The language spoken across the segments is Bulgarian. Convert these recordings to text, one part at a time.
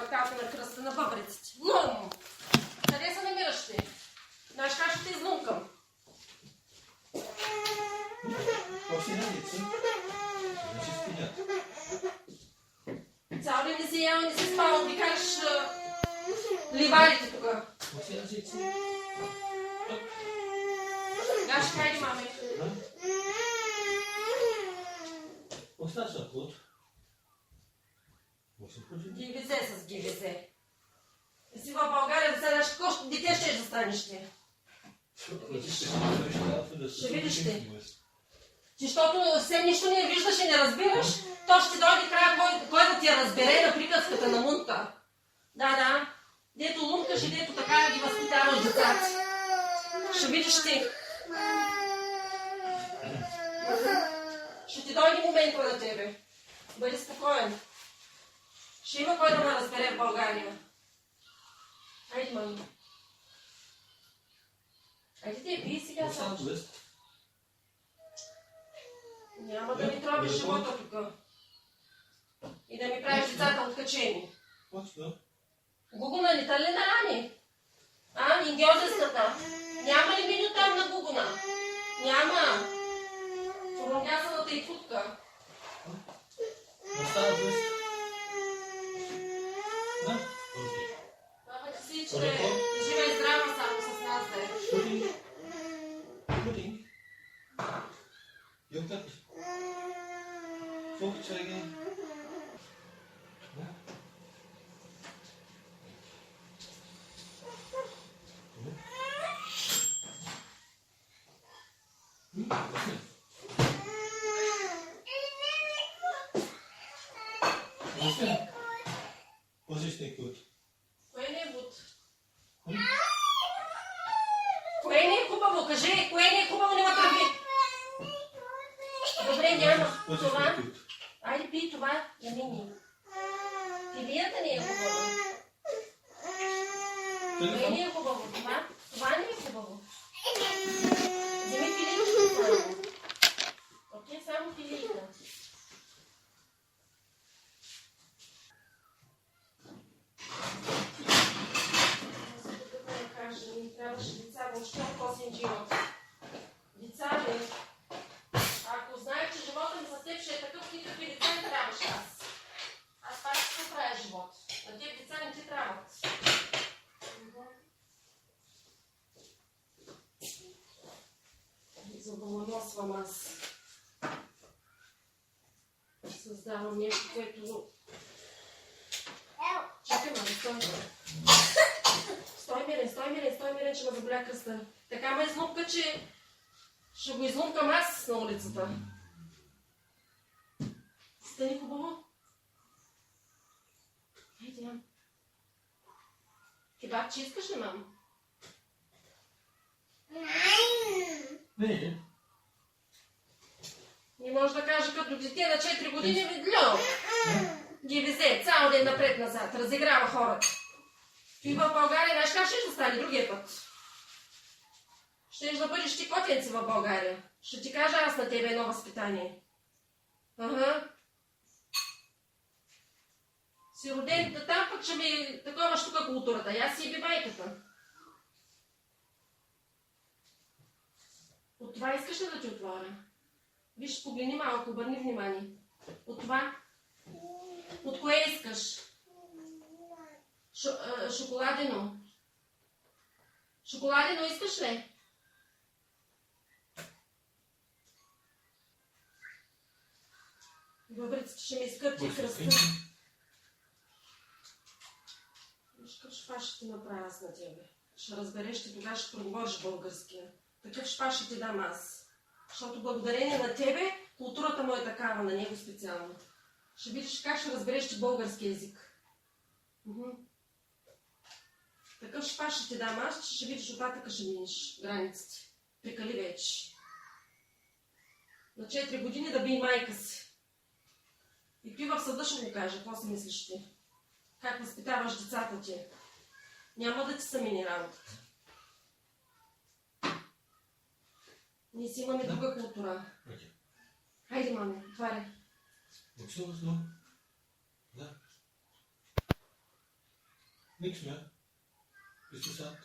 бакалка на кръста на бъбреците. Но! Къде се намираш ти? Знаеш как ще те изнумкам? Какво си надица? Значи спинят. Цял ден не си ял, не си спал, ми кажеш ливарите тук. Какво си надица? Гаш, хайде, маме. Осташ на плод. ГВЗ с ГВЗ. И си в България да седаш, какво дете ще да станеш ти? Ще видиш ти. Защото все нищо не виждаш и не разбираш, то ще дойде края кой да ти я разбере на приказката на Мунка. Да. Дето лункаш и дето така ги възпитаваш децата. Ще видиш ти. Ще ти дойде момента на тебе. Бъди спокоен. Ще има кой да ме разбере в България. Хайде, мами. Хайде ти, пий сега само. Няма да ми тробиш живота тук. И да ми правиш децата откачени. Гугуна ли тали на Ани? Нингьозестата. Няма ли меню там на Гугуна? Няма. Фурунгасаната и футка. Остава близко. Баба ти си, че жива и здрава само с нас да е. Pudding. Yoghurt. Vogtschräge. Was ist nicht gut? Кое не е буд? Кое не е хубаво? Кажи, кое не е хубаво, не ме тръби. Добре, няма. Това. Айде пий това, Янини. Филията не е хубава. Кое не е хубаво? Това не е хубаво. Вземи филията само. Окей, само филията. Трябваше деца, въобще от косен живот. Деца ли? Ако знаех, че живота ми с теб ще е такъв, никакви деца не трябваше аз. Аз пак ще се правя живот. На теб деца не ти трябват. За да наносвам аз. Създавам нещо, което... Чакай, мама, стой. Стой мирен, че ме заболя кръста. Така ме излупка, че ще го излумкам аз на улицата. Стани хубаво. Хайде, мам. Кебаб, че искаш ли, мам? Не. Не може да каже като дете на 4 години видло. Ги везе цял ден напред-назад, разиграва хората. Ти в България, знаеш как ще стане другия път? Щеш да бъдеш ти котенци в България. Ще ти кажа аз на тебе едно възпитание. Ага. Си роден там, пък ще ми такова штука културата. И аз си еби майката. От това искаш ли да ти отворя? Виж, погледни малко, обърни внимание. От това? От кое искаш? Шоколадено. Шоколадено искаш ли? Бъбреците ще ми изкърти кръста. Виж какъв шпаш ще ти направя аз на тебе. Ще разбереш, че тогава ще проговориш българския. Такъв шпаш ще ти дам аз. Защото благодарение на тебе, културата му е такава, на него специално. Ще видиш как ще разбереш ти български език. Такъв шпаш ще ти дам аз, че ще видиш оттатъка ще минеш границите. Прикали вече. На 4 години да би майка си. И той в съда ще го каже, какво си мислиш ти? Как възпитаваш децата ти? Няма да ти са мини работата. Ние си имаме друга култура. Хайде, маме, отваряй. Абсолютно. Да. Nichts mehr? Bist du satt?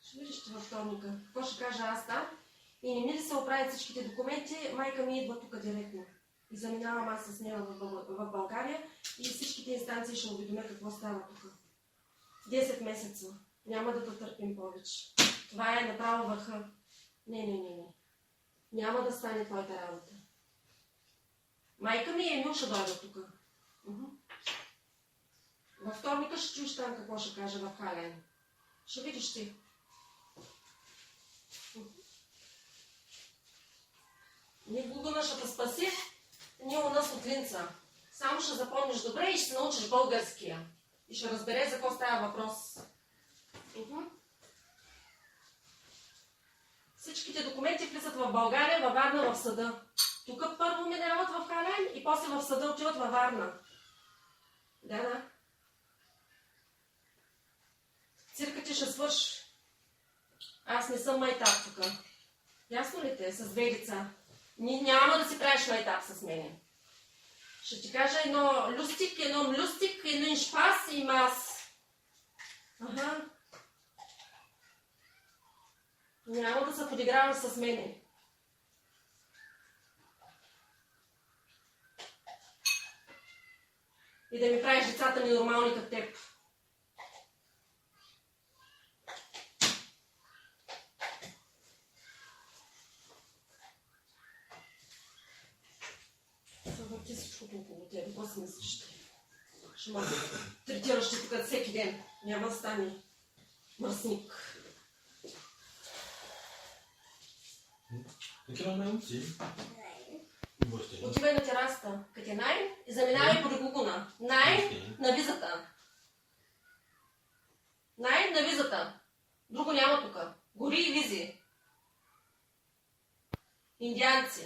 Ще видиш, че във вторника. Какво ще кажа аз там? И не ми ли се оправят всичките документи, майка ми идва тук директно. И заминавам аз с нея в България и всичките инстанции ще уведомя какво става тук. 10 месеца. Няма да те търпим повече. Това е направо върха. Не. Няма да стане твоята работа. Майка ми и Емил ще дойде тук. Във вторника ще чуеш там какво ще каже в Хален. Ще видиш ти. Не Гугъна ще те спаси, ние у нас от Линца. Само ще запомниш добре и ще се научиш българския. И ще разбереш за какво става въпрос. Всичките документи влизат в България, във Варна, в съда. Тук първо минават в Хален и после в съда отиват във Варна. Да. Циркът ти ще свърши. Аз не съм майтап тук. Ясно ли те? С две лица. Няма да си правиш майтап с мене. Ще ти кажа едно люстик, един шпас и мас. Няма да се подиграваш с мене. И да ми правиш децата ми нормални като теб. Съвърти всичкото около тебе. Какво си мислиш? Ще ме третираш тук всеки ден. Няма да стане мръсник. Ik kan mij omzien. Отивай на терасата, като е най, и заминавай по Регугуна. Най на визата. Най на визата. Друго няма тук. Гори и визи. Индианци.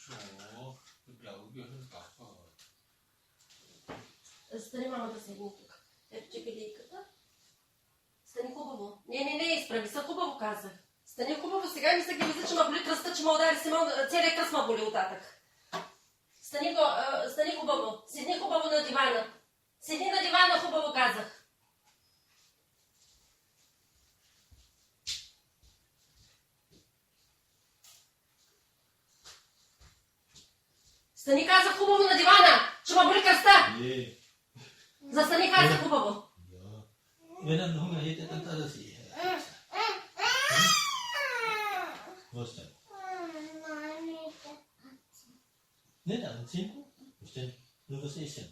Zo, ik geloof dat je een dag had. Стани мамата с него тук. Ето ти пилийката. Стани хубаво. Не, изправи се хубаво, казах. Стани хубаво, сега ми се ги мисля, че ме боли кръста, че ме удари Симон, целият кръст ме боли оттатък. Стани хубаво. Седни хубаво на дивана. Седни на дивана, хубаво казах. Стани казах хубаво на дивана, че ме боли кръста. Nee. Застани казах хубаво. Wenn er Hunger hätte, dann tat er sie. Was denn? Nicht anziehen? Was denn? Nur was essen.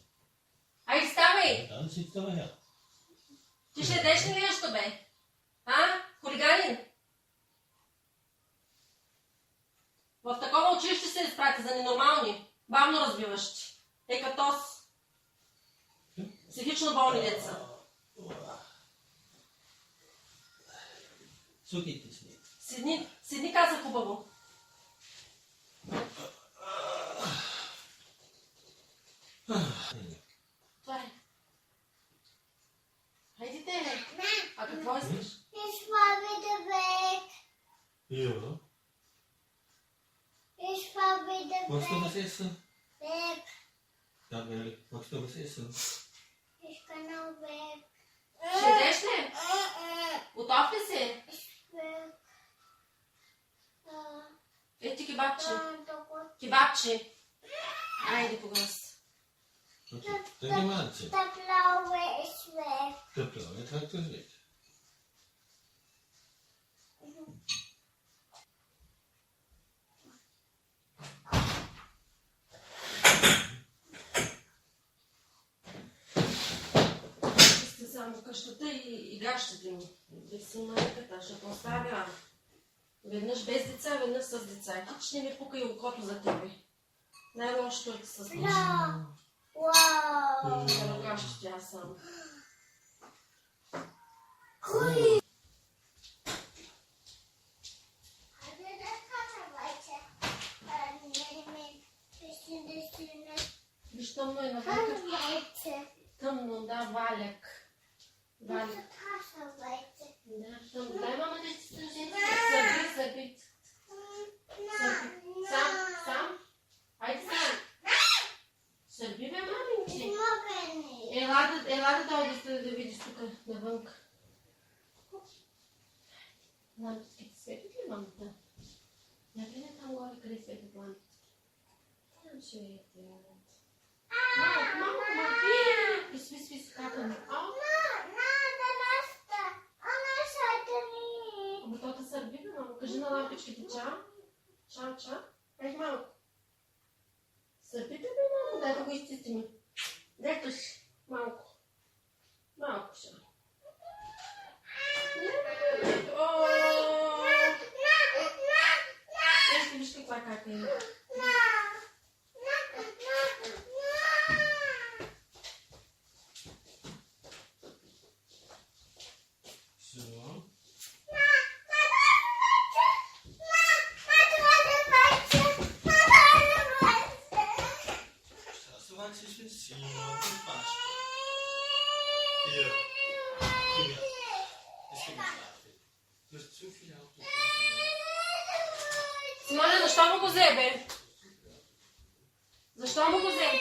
Айде ставай! Dann sitzt aber her. Ти ще ядеш ли нещо, бе? Хулиганин? В такова училище се изпрати за ненормални, бавно развиващи. Екатос. Психично болни деца. So geht es nicht. Седни каза хубаво. Това е. Хайде те. А какво искаш? Ich fahr wieder weg. Ja. Ich fahr wieder Magst du weg. was essen? Weg. Ja, ehrlich. Magst du was essen? Ich kann auch weg. Ще ядеш ли? Готов ли си? Weg. Ети кебабче. Da Кебабче. Айде погас. Okay. Dann gehen wir anziehen. blaue ist weg. Der blaue Traktor ist weg. Сте само къщата и гащите ми. Да си майката, ще те оставя. Веднъж без деца, веднъж с деца. Хич не ми пука и окото за тебе. Най-лошото е с Blau. Wow. да гащите аз съм. Cool. Also das kann er weiter nehmen. Bisschen das Schöne. Виж, тъмно е навън. Kann weiter. Тъмно, да, валяк. Вали. Kasavajte. Да, там, дай мама да си стържи. Сърби, сърби. Сам. Хайде сам. Сърби, бе, маменче. Mogę. Ела да дойдеш да видиш тук навънка. Лампичките светят ли, мамата? Я гледай там горе, къде светят лампички. Там ще е тя. Малко. Спи, какаме. Ама то те сърби, бе, мамо. Кажи на лампичките чао. Чао. Ей, малко. Сърбите, бе, мамо. Дай да го изчистим. Дай туш. Малко ще. Ето, виж каква кака има. Все. Das war zwischen Simon und Pasta. Hier. Komm her. Es gibt Schlafen. Du hast zu viel Auto. Симоне, защо му го взе, бе? Защо му го взе?